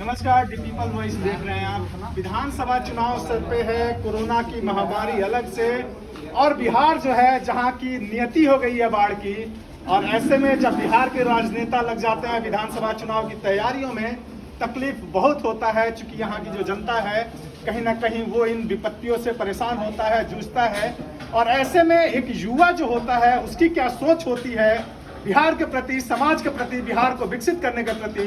नमस्कार, the people voice देख रहे हैं आप। विधानसभा चुनाव सर पे है, कोरोना की महामारी अलग से, और बिहार जो है जहां की नियति हो गई है बाढ़ की। और ऐसे में जब बिहार के राजनेता लग जाते हैं विधानसभा चुनाव की तैयारियों में, तकलीफ बहुत होता है, चूंकि यहाँ की जो जनता है कहीं ना कहीं वो इन विपत्तियों से परेशान होता है, जूझता है। और ऐसे में एक युवा जो होता है उसकी क्या सोच होती है बिहार के प्रति, समाज के प्रति, बिहार को विकसित करने के प्रति,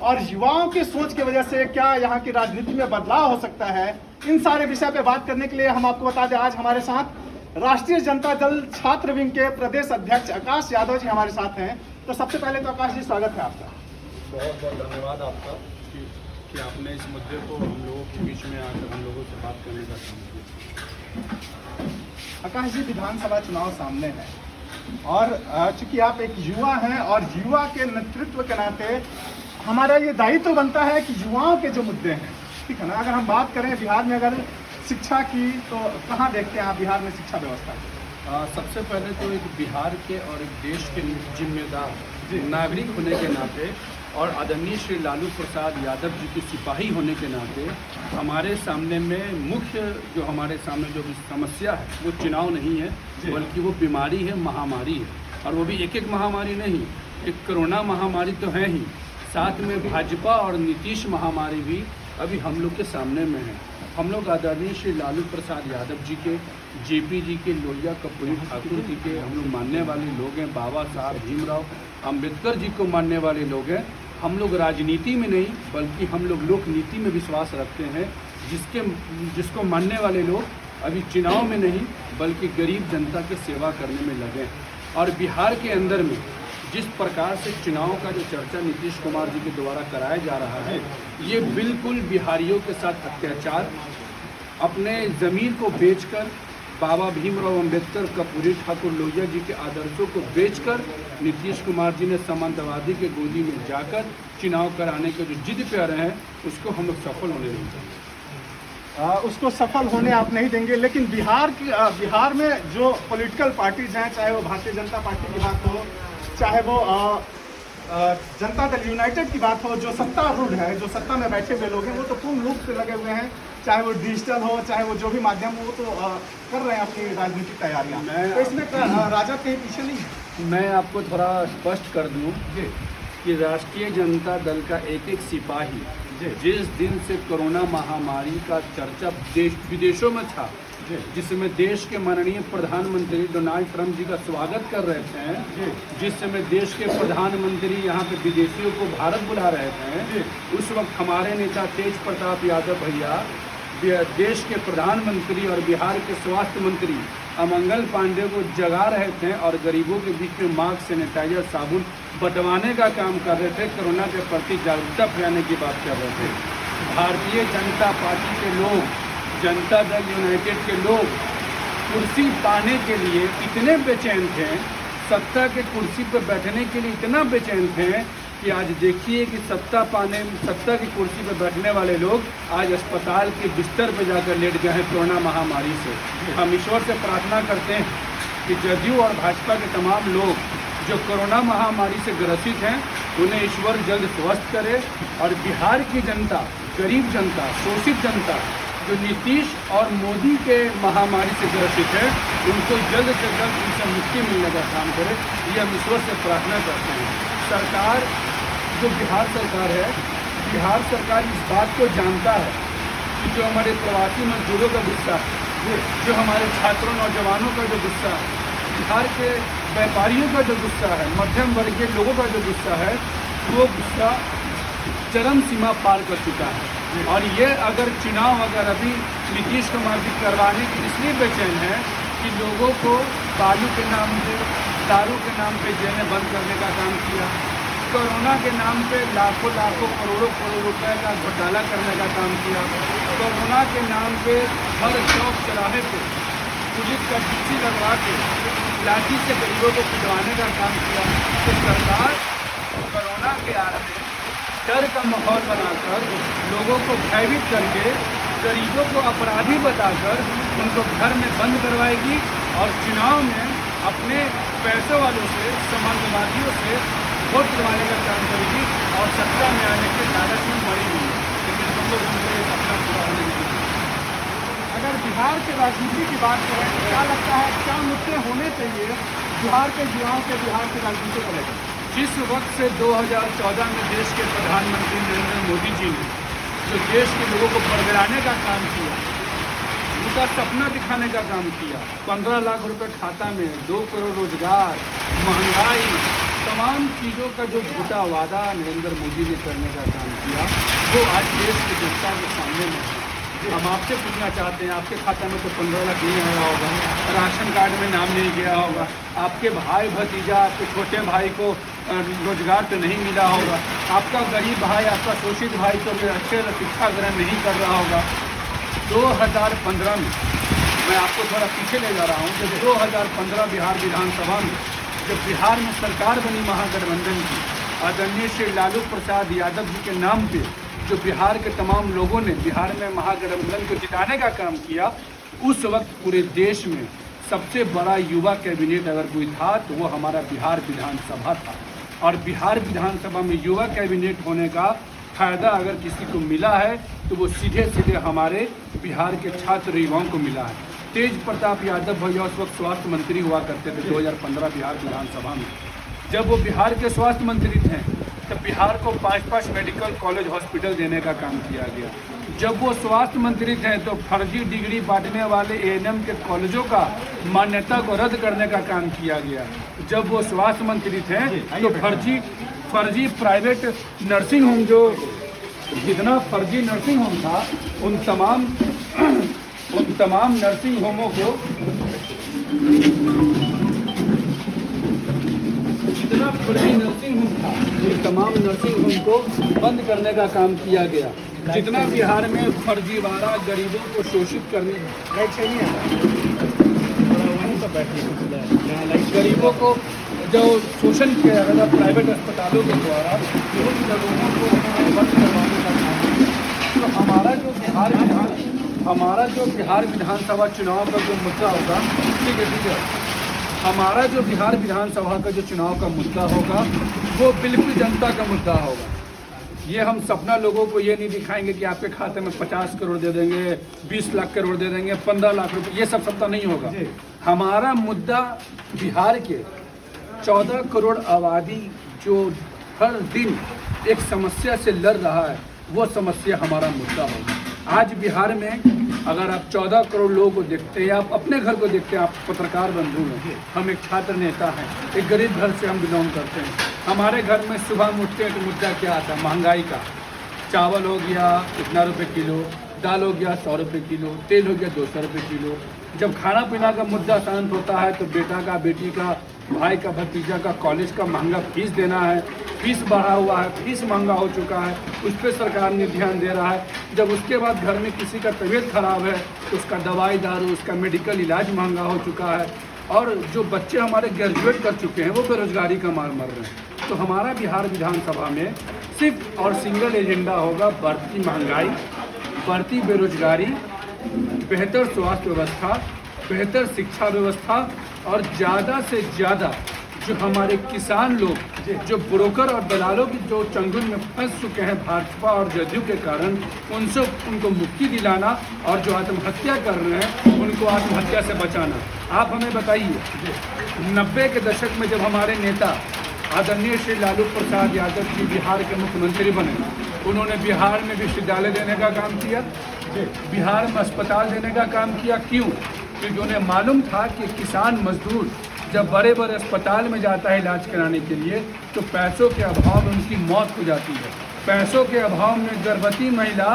और युवाओं की सोच की वजह से क्या यहाँ की राजनीति में बदलाव हो सकता है, इन सारे विषय पे बात करने के लिए हम आपको बता दें आज हमारे साथ राष्ट्रीय जनता दल छात्र विंग के प्रदेश अध्यक्ष आकाश यादव जी हमारे साथ हैं। तो सबसे पहले तो आकाश जी, स्वागत है आपका। बहुत बहुत धन्यवाद आपका कि आपने इस मुद्दे को हम लोगों के बीच में आकर हम लोगों से बात करने का काम किया। आकाश जी, विधानसभा चुनाव सामने है और चूंकि आप एक युवा हैं और युवा के नेतृत्व के नाते हमारा ये दायित्व बनता है कि युवाओं के जो मुद्दे हैं, ठीक है ना, अगर हम बात करें बिहार में अगर शिक्षा की, तो कहाँ देखते हैं आप बिहार में शिक्षा व्यवस्था की? सबसे पहले तो एक बिहार के और एक देश के जिम्मेदार नागरिक होने के नाते और आदरणीय श्री लालू प्रसाद यादव जी के सिपाही होने के नाते हमारे सामने में मुख्य जो हमारे सामने जो समस्या है वो चुनाव नहीं है, बल्कि वो बीमारी है, महामारी है। और वो भी एक एक महामारी नहीं, एक कोरोना महामारी तो है ही, साथ में भाजपा और नीतीश महामारी भी अभी हम लोग के सामने में है। हम लोग आदरणीय श्री लालू प्रसाद यादव जी के, जेपी जी के, लोहिया कर्पूरी ठाकुर जी के हम लोग मानने वाले लोग हैं, बाबा साहब भीमराव अंबेडकर जी को मानने वाले लोग हैं। हम लोग राजनीति में नहीं बल्कि हम लोग लोक नीति में विश्वास रखते हैं, जिसको मानने वाले लोग अभी चुनाव में नहीं बल्कि गरीब जनता की सेवा करने में लगे हैं। और बिहार के अंदर में जिस प्रकार से चुनाव का जो चर्चा नीतीश कुमार जी के द्वारा कराया जा रहा है, ये बिल्कुल बिहारियों के साथ अत्याचार, अपने ज़मीन को बेचकर, बाबा भीमराव अंबेडकर, कर्पूरी ठाकुर, लोहिया जी के आदर्शों को बेचकर नीतीश कुमार जी ने सामंतवादी के गोदी में जाकर चुनाव कराने के जो जिद पे आ रहे हैं उसको हम लोग सफल होने नहीं देंगे। उसको सफल होने आप नहीं देंगे, लेकिन बिहार में जो पॉलिटिकल पार्टीज हैं, चाहे वो भारतीय जनता पार्टी की बात हो, चाहे वो जनता दल यूनाइटेड की बात हो, जो सत्तारूढ़ है, जो सत्ता में बैठे हुए लोग हैं, वो तो पूर्ण रूप से लगे हुए हैं, चाहे वो डिजिटल हो, चाहे वो जो भी माध्यम हो, वो तो कर रहे हैं अपनी राजनीतिक तैयारियां। तो इसमें राजद कहीं पीछे नहीं है? मैं आपको थोड़ा स्पष्ट कर दूं कि राष्ट्रीय जनता दल का एक एक सिपाही जिस दिन से कोरोना महामारी का चर्चा विदेशों में था, जिसमें देश के माननीय प्रधानमंत्री डोनाल्ड ट्रंप जी का स्वागत कर रहे थे, जिस समय देश के प्रधानमंत्री यहाँ पे विदेशियों को भारत बुला रहे थे, उस वक्त हमारे नेता तेज प्रताप यादव भैया देश के प्रधानमंत्री और बिहार के स्वास्थ्य मंत्री अमंगल पांडे को जगा रहे थे और गरीबों के बीच में मास्क, सैनिटाइजर, साबुन बंटवाने का काम कर रहे थे, कोरोना के प्रति जागरूकता फैलाने की बात कर रहे थे। भारतीय जनता पार्टी के लोग, जनता दल यूनाइटेड के लोग कुर्सी पाने के लिए इतने बेचैन थे, सत्ता के कुर्सी पर बैठने के लिए इतना बेचैन थे कि आज देखिए कि सत्ता की कुर्सी पर बैठने वाले लोग आज अस्पताल के बिस्तर पर जाकर लेट गए हैं कोरोना महामारी से। हम ईश्वर से प्रार्थना करते हैं कि जदयू और भाजपा के तमाम लोग जो कोरोना महामारी से ग्रसित हैं उन्हें ईश्वर जल्द स्वस्थ करे, और बिहार की जनता, गरीब जनता, शोषित जनता जो नीतीश और मोदी के महामारी से ग्रसित है, उनको जल्द से जल्द उनसे मुक्ति मिलने का काम करे, ये हम ईश्वर से प्रार्थना करते हैं। सरकार जो बिहार सरकार है, बिहार सरकार इस बात को जानता है कि जो हमारे प्रवासी मजदूरों का गुस्सा है, जो हमारे छात्रों, नौजवानों का जो गुस्सा है, बिहार के व्यापारियों का जो गुस्सा है, मध्यम वर्ग के लोगों का जो गुस्सा है, वो गुस्सा चरम सीमा पार कर चुका है। और ये अगर चुनाव अभी नीतीश कुमार जी करवाने की इसलिए बेचैन है कि लोगों को बालू के नाम पे, दारू के नाम पे जेलें बंद करने का काम किया, कोरोना के नाम पे लाखों करोड़ों रुपए का घोटाला करने का काम किया, कोरोना के नाम पे हर चौक चौराहे पे पुलिस का ड्यूटी लगवा के लाठी से गरीबों को पिटवाने का काम किया। तो सरकार कोरोना के आड़ में डर का माहौल बनाकर, लोगों को भयभीत करके, गरीबों को अपराधी बताकर उनको घर में बंद करवाएगी और चुनाव में अपने पैसे वालों से, समाजवादियों से वोट दिलवाने का काम करेगी और सत्ता में आने के लालच में पड़ेगी। राजनीति की बात करें तो क्या लगता है क्या मुद्दे होने चाहिए बिहार के युवाओं के बिहार की राजनीति को लेकर? जिस वक्त से 2014 में देश के प्रधानमंत्री नरेंद्र मोदी जी ने जो देश के लोगों को बरगराने का काम किया, उनका सपना दिखाने का काम किया, 15 लाख रुपए खाता में, 2 करोड़ रोजगार, महंगाई, तमाम चीज़ों का जो झूठा वादा नरेंद्र मोदी ने करने का काम किया, वो आज देश की जनता के सामने में है। हम आपसे पूछना चाहते हैं, आपके खाते में तो 15 लाख नहीं आया होगा, राशन कार्ड में नाम नहीं गया होगा, आपके भाई भतीजा, आपके छोटे भाई को रोजगार तो नहीं मिला होगा, आपका गरीब भाई, आपका शोषित भाई तो अच्छे शिक्षा ग्रहण नहीं कर रहा होगा। 2015 में मैं आपको थोड़ा पीछे ले जा रहा हूँ, जब 2015 बिहार विधानसभा में जब बिहार में सरकार बनी महागठबंधन की, आदरणीय श्री लालू प्रसाद यादव जी के नाम पे जो बिहार के तमाम लोगों ने बिहार में महागठबंधन को जिताने का काम किया, उस वक्त पूरे देश में सबसे बड़ा युवा कैबिनेट अगर कोई था तो वो हमारा बिहार विधानसभा था। और बिहार विधानसभा में युवा कैबिनेट होने का फायदा अगर किसी को मिला है तो वो सीधे सीधे हमारे बिहार के छात्र युवाओं को मिला है। तेज प्रताप यादव भैया उस वक्त स्वास्थ्य मंत्री हुआ करते थे 2015 बिहार विधानसभा में। जब वो बिहार के स्वास्थ्य मंत्री थे तब बिहार को 5-5 मेडिकल कॉलेज हॉस्पिटल देने का काम किया गया। जब वो स्वास्थ्य मंत्री थे तो फर्जी डिग्री बांटने वाले एएनएम के कॉलेजों का मान्यता को रद्द करने का काम किया गया। जब वो स्वास्थ्य मंत्री थे तो फर्जी प्राइवेट नर्सिंग होम, जो जितना फर्जी नर्सिंग होम था उन तमाम नर्सिंग होमों को, जितना फर्जी नर्सिंग होम था उन तमाम नर्सिंग होम को बंद करने का काम किया गया। जितना बिहार में फर्जीवाड़ा गरीबों को शोषित करने, गरीबों को जो शोषण किया गया प्राइवेट अस्पतालों के द्वारा, उन जगहों को बंद करवाने का काम। तो हमारा जो बिहार विधानसभा चुनाव का जो मुद्दा होगा, ठीक है, हमारा जो बिहार विधानसभा का जो चुनाव का मुद्दा होगा वो बिल्कुल जनता का मुद्दा होगा। ये हम सपना लोगों को ये नहीं दिखाएंगे कि आपके खाते में 50 करोड़ दे देंगे, 20 लाख करोड़ दे देंगे, 15 लाख रुपए, ये सब सपना नहीं होगा। हमारा मुद्दा बिहार के 14 करोड़ आबादी जो हर दिन एक समस्या से लड़ रहा है, वो समस्या हमारा मुद्दा होगा। आज बिहार में अगर आप 14 करोड़ लोगों को देखते हैं, आप अपने घर को देखते हैं, आप पत्रकार बंधु हैं, हम एक छात्र नेता हैं, एक गरीब घर से हम बिलोंग करते हैं। हमारे घर में सुबह में उठते हैं तो मुद्दा क्या आता है? महंगाई का। चावल हो गया इतना रुपये किलो, दाल हो गया 100 रुपये किलो, तेल हो गया 200 रुपये किलो। जब खाना पीना का मुद्दा शांत होता है तो बेटा का, बेटी का, भाई का, भतीजा का कॉलेज का महंगा फीस देना है, फीस बढ़ा हुआ है, फीस महंगा हो चुका है, उस पर सरकार ने ध्यान दे रहा है। जब उसके बाद घर में किसी का तबीयत खराब है तो उसका दवाई दारू, उसका मेडिकल इलाज महंगा हो चुका है। और जो बच्चे हमारे ग्रेजुएट कर चुके हैं वो बेरोजगारी का मार मर रहे हैं। तो हमारा बिहार विधानसभा में सिर्फ और सिंगल एजेंडा होगा बढ़ती महंगाई, बढ़ती बेरोजगारी, बेहतर स्वास्थ्य व्यवस्था, बेहतर शिक्षा व्यवस्था और ज़्यादा से ज़्यादा जो हमारे किसान लोग जो ब्रोकर और दलालों की जो चंगुल में फंस चुके हैं भाजपा और जदयू के कारण, उनसे उनको मुक्ति दिलाना और जो आत्महत्या कर रहे हैं उनको आत्महत्या से बचाना। आप हमें बताइए, 90 के दशक में जब हमारे नेता आदरणीय श्री लालू प्रसाद यादव जी बिहार के मुख्यमंत्री बने, उन्होंने बिहार में विश्वविद्यालय देने का काम किया, बिहार में अस्पताल देने का काम किया। क्यों? क्योंकि उन्हें मालूम था कि किसान मजदूर जब बड़े बड़े अस्पताल में जाता है इलाज कराने के लिए तो पैसों के अभाव में उनकी मौत हो जाती है। पैसों के अभाव में गर्भवती महिला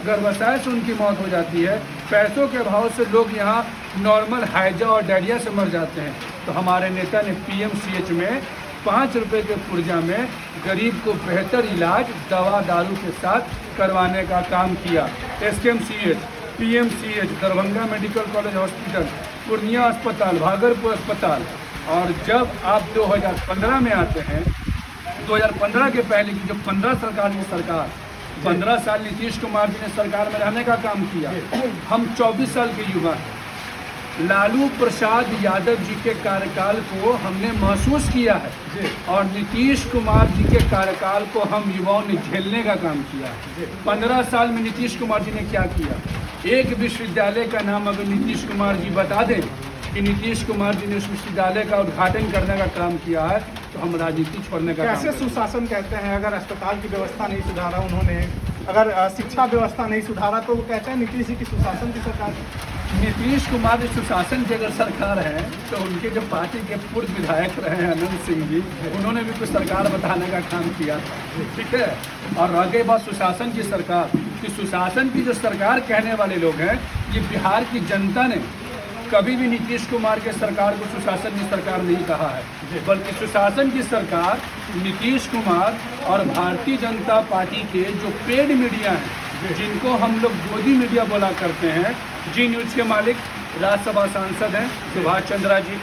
गर्भाशय से उनकी मौत हो जाती है। पैसों के अभाव से लोग यहाँ नॉर्मल हैजा और डायरिया से मर जाते हैं। तो हमारे नेता ने PMCH में 5 रुपये के पुर्जा में गरीब को बेहतर इलाज दवा दारू के साथ करवाने का काम किया। SKMCH, PMCH, Darbhanga medical college hospital, Purnia अस्पताल, भागलपुर अस्पताल। और जब आप 2015 में आते हैं, 2015 के पहले की जो 15 सरकार 15 साल नीतीश कुमार जी ने सरकार में रहने का काम किया। हम 24 साल के युवा हैं। लालू प्रसाद यादव जी के कार्यकाल को हमने महसूस किया है और नीतीश कुमार जी के कार्यकाल को हम युवाओं ने झेलने का काम किया है। 15 साल में नीतीश कुमार जी ने क्या किया? एक विश्वविद्यालय का नाम अगर नीतीश कुमार जी बता दें कि नीतीश कुमार जी ने उस विश्वविद्यालय का उद्घाटन करने का काम किया है, तो हम राजनीति छोड़ने का कैसे सुशासन कहते हैं? अगर अस्पताल की व्यवस्था नहीं सुधारा उन्होंने, अगर शिक्षा व्यवस्था नहीं सुधारा, तो वो कहते हैं नीतीश जी की सुशासन की सरकार। नीतीश कुमार जी सुशासन की अगर सरकार है तो उनके जो पार्टी के पूर्व विधायक रहे हैं अनंत सिंह जी, उन्होंने भी कुछ सरकार बताने का काम किया था, ठीक है। और रह गई बात सुशासन की सरकार, कि सुशासन की जो सरकार कहने वाले लोग हैं, ये बिहार की जनता ने कभी भी नीतीश कुमार के सरकार को सुशासन की सरकार नहीं कहा है, बल्कि सुशासन की सरकार नीतीश कुमार और भारतीय जनता पार्टी के जो पेड मीडिया हैं, जिनको हम लोग गोदी मीडिया बोला करते हैं, जी न्यूज़ के मालिक राज्यसभा सांसद हैं सुभाष चंद्रा जी।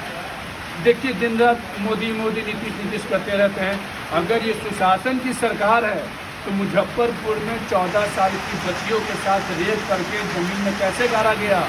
देखिए दिन रात मोदी मोदी नीतीश करते रहते हैं। अगर ये सुशासन की सरकार है तो मुजफ्फरपुर में 14 साल की बच्चियों के साथ रेप करके जमीन में कैसे गाड़ा गया?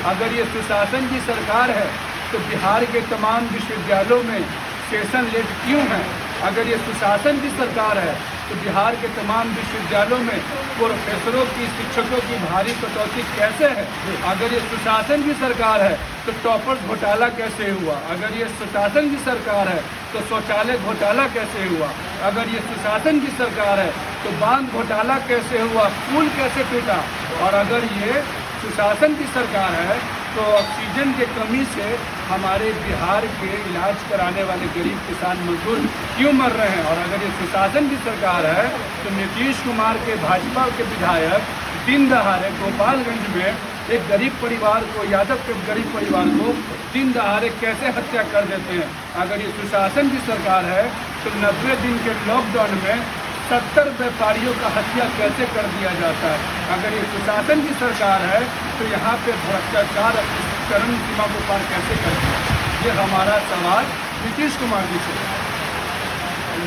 अगर ये सुशासन की सरकार है तो बिहार के तमाम विश्वविद्यालयों में सेशन लेट क्यों है? अगर ये सुशासन की सरकार है तो बिहार के तमाम विश्वविद्यालयों में प्रोफेसरों की, शिक्षकों की भारी कटौती कैसे है? अगर ये सुशासन की सरकार है तो टॉपर्स घोटाला कैसे हुआ? अगर ये सुशासन की सरकार है तो शौचालय घोटाला कैसे हुआ? अगर ये सुशासन की सरकार है तो बांध घोटाला कैसे हुआ? पुल कैसे टूटा? और अगर ये सुशासन की सरकार है तो ऑक्सीजन के कमी से हमारे बिहार के इलाज कराने वाले गरीब किसान मजदूर क्यों मर रहे हैं? और अगर ये सुशासन की सरकार है तो नीतीश कुमार के भाजपा के विधायक दिन दहाड़े गोपालगंज में एक गरीब परिवार को, यादव के गरीब परिवार को दिन दहाड़े कैसे हत्या कर देते हैं? अगर ये सुशासन की सरकार है तो 90 दिन के लॉकडाउन में 70 व्यापारियों का हत्या कैसे कर दिया जाता है? अगर ये सुशासन की सरकार है तो यहाँ पे भ्रष्टाचार चरम सीमा को पार कैसे करते हैं? ये हमारा सवाल नीतीश कुमार जी से।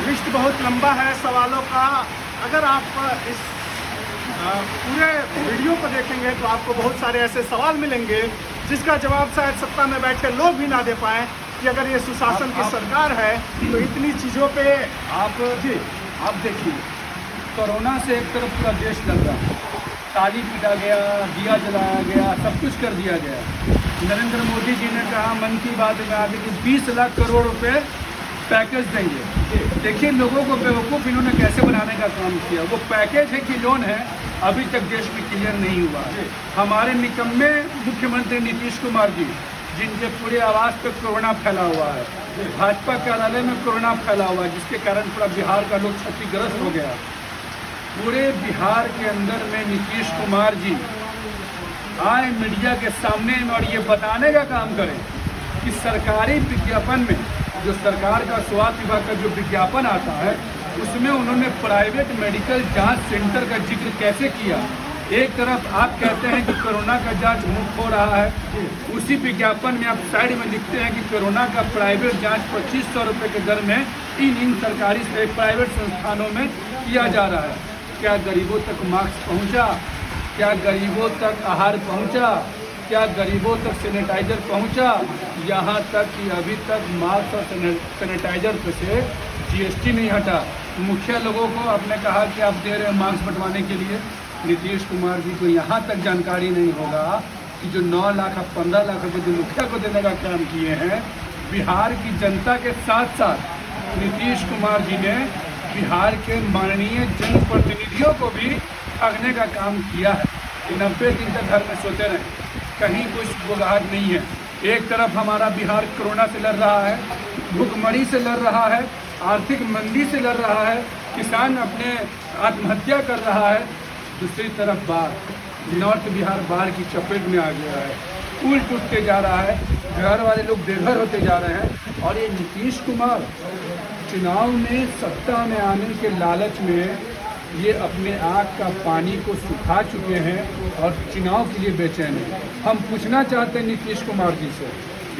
लिस्ट बहुत लंबा है सवालों का। अगर आप इस पूरे वीडियो को देखेंगे तो आपको बहुत सारे ऐसे सवाल मिलेंगे जिसका जवाब शायद सत्ता में बैठे लोग भी ना दे पाए, कि अगर ये सुशासन की सरकार है तो इतनी चीज़ों पे आप देखिए, कोरोना से एक तरफ पूरा देश लग रहा, ताली पीटा गया, दिया जलाया गया, सब कुछ कर दिया गया। नरेंद्र मोदी जी ने कहा मन की बात में आगे कि 20 लाख करोड़ रुपए पैकेज देंगे। देखिए लोगों को बेवकूफ़ इन्होंने कैसे बनाने का काम किया। वो पैकेज है कि लोन है, अभी तक देश में क्लियर नहीं हुआ। हमारे निकम्मे मुख्यमंत्री नीतीश कुमार जी, जिनके पूरे आवास पे कोरोना फैला हुआ है, भाजपा कार्यालय में कोरोना फैला हुआ है, जिसके कारण पूरा बिहार का लोग क्षतिग्रस्त हो गया। पूरे बिहार के अंदर में नीतीश कुमार जी आए मीडिया के सामने में और ये बताने का काम करें कि सरकारी विज्ञापन में, जो सरकार का स्वास्थ्य विभाग का जो विज्ञापन आता है, उसमें उन्होंने प्राइवेट मेडिकल जांच सेंटर का जिक्र कैसे किया। एक तरफ आप कहते हैं कि कोरोना का जांच मुफ्त हो रहा है, उसी विज्ञापन में आप साइड में लिखते हैं कि कोरोना का प्राइवेट जांच 2500 रुपये के दर में इन सरकारी प्राइवेट संस्थानों में किया जा रहा है। क्या गरीबों तक मास्क पहुंचा? क्या गरीबों तक आहार पहुंचा? क्या गरीबों तक सैनिटाइजर पहुंचा? यहाँ तक कि अभी तक मास्क और सैनिटाइजर पे से GST नहीं हटा। मुखिया लोगों को आपने कहा कि आप दे रहे हैं मास्क बंटवाने के लिए, नीतीश कुमार जी को यहाँ तक जानकारी नहीं होगा कि जो 9 लाख और 15 लाख रुपये जो मुखिया को देने का काम किए हैं, बिहार की जनता के साथ साथ नीतीश कुमार जी ने बिहार के माननीय जनप्रतिनिधियों को भी ठगने का काम किया है। 90 दिन तक घर में सोते रहे, कहीं कुछ बुगाहट नहीं है। एक तरफ हमारा बिहार कोरोना से लड़ रहा है, भूखमरी से लड़ रहा है, आर्थिक मंदी से लड़ रहा है, किसान अपने आत्महत्या कर रहा है। दूसरी तरफ बाढ़, नॉर्थ बिहार बाढ़ की चपेट में आ गया है, पुल टूटते जा रहा है, घर वाले लोग बेघर होते जा रहे हैं। और ये नीतीश कुमार चुनाव में सत्ता में आने के लालच में ये अपने आँख का पानी को सुखा चुके हैं और चुनाव के लिए बेचैन हैं। हम पूछना चाहते हैं नीतीश कुमार जी से,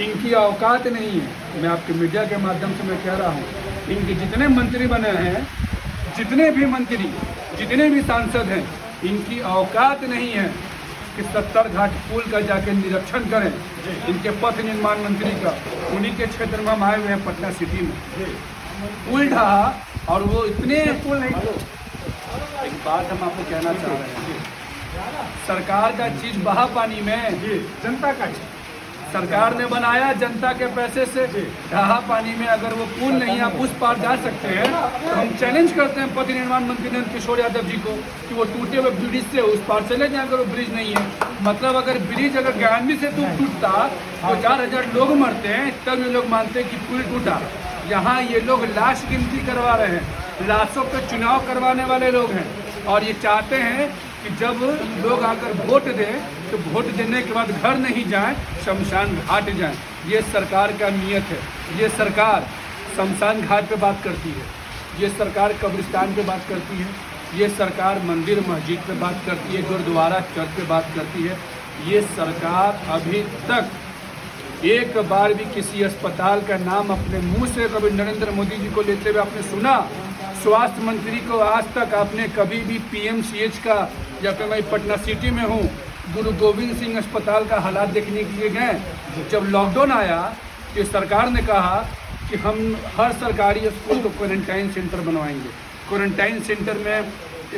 इनकी औकात नहीं है। मैं आपके मीडिया के माध्यम से मैं कह रहा हूँ, इनके जितने मंत्री बने हैं, जितने भी मंत्री, जितने भी सांसद हैं, इनकी औकात नहीं है कि 70 घाट पुल का जाके निरीक्षण करें। इनके पथ निर्माण मंत्री का, उन्हीं के क्षेत्र में हम आए हुए हैं पटना सिटी में, पुल ढहा और वो इतने पुल नहीं। एक बात हम आपको कहना चाह रहे हैं, सरकार का चीज बहा पानी में। जी, जनता का ही। सरकार ने बनाया जनता के पैसे से, बहा पानी में। अगर वो पुल नहीं आप उस पार जा सकते हैं तो हम चैलेंज करते हैं पथ निर्माण मंत्री नंद किशोर यादव जी को कि वो टूटे हुए ब्रिज से उस पार चले जाए अगर वो ब्रिज नहीं है। मतलब अगर ब्रिज अगर ज्ञानवी से टूटता तो 4000 लोग मरते हैं, तब ये लोग मानते हैं कि पुल टूटा। यहाँ ये लोग लाश गिनती करवा रहे हैं, लाशों पे चुनाव करवाने वाले लोग हैं और ये चाहते हैं कि जब लोग आकर वोट दें तो वोट देने के बाद घर नहीं जाएं, शमशान घाट जाएं। ये सरकार का नियत है। ये सरकार शमशान घाट पे बात करती है, ये सरकार कब्रिस्तान पे बात करती है, ये सरकार मंदिर मस्जिद पे बात करती है, गुरुद्वारा चर्च पे बात करती है। ये सरकार अभी तक एक बार भी किसी अस्पताल का नाम अपने मुंह से कभी नरेंद्र मोदी जी को लेते हुए आपने सुना? स्वास्थ्य मंत्री को आज तक आपने कभी भी पीएमसीएच का, या फिर मैं पटना सिटी में हूँ, गुरु गोविंद सिंह अस्पताल का हालात देखने के लिए गए? जब लॉकडाउन आया तो सरकार ने कहा कि हम हर सरकारी स्कूल को क्वारंटाइन सेंटर बनवाएंगे। क्वारंटाइन सेंटर में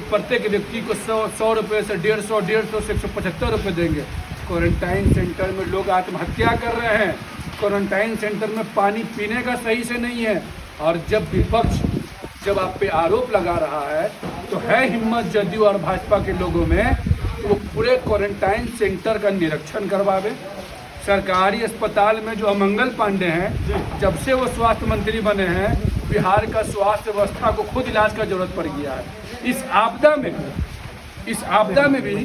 प्रत्येक व्यक्ति को 100 रुपये से 150 से 175 रुपये देंगे। क्वारंटाइन सेंटर में लोग आत्महत्या कर रहे हैं। क्वारंटाइन सेंटर में पानी पीने का सही से नहीं है। और जब विपक्ष जब आप पे आरोप लगा रहा है तो है हिम्मत जदयू और भाजपा के लोगों में तो वो पूरे क्वारंटाइन सेंटर का निरीक्षण करवावे। सरकारी अस्पताल में जो अमंगल पांडे हैं, जब से वो स्वास्थ्य मंत्री बने हैं, बिहार का स्वास्थ्य व्यवस्था को खुद इलाज का जरूरत पड़ गया है। इस आपदा में भी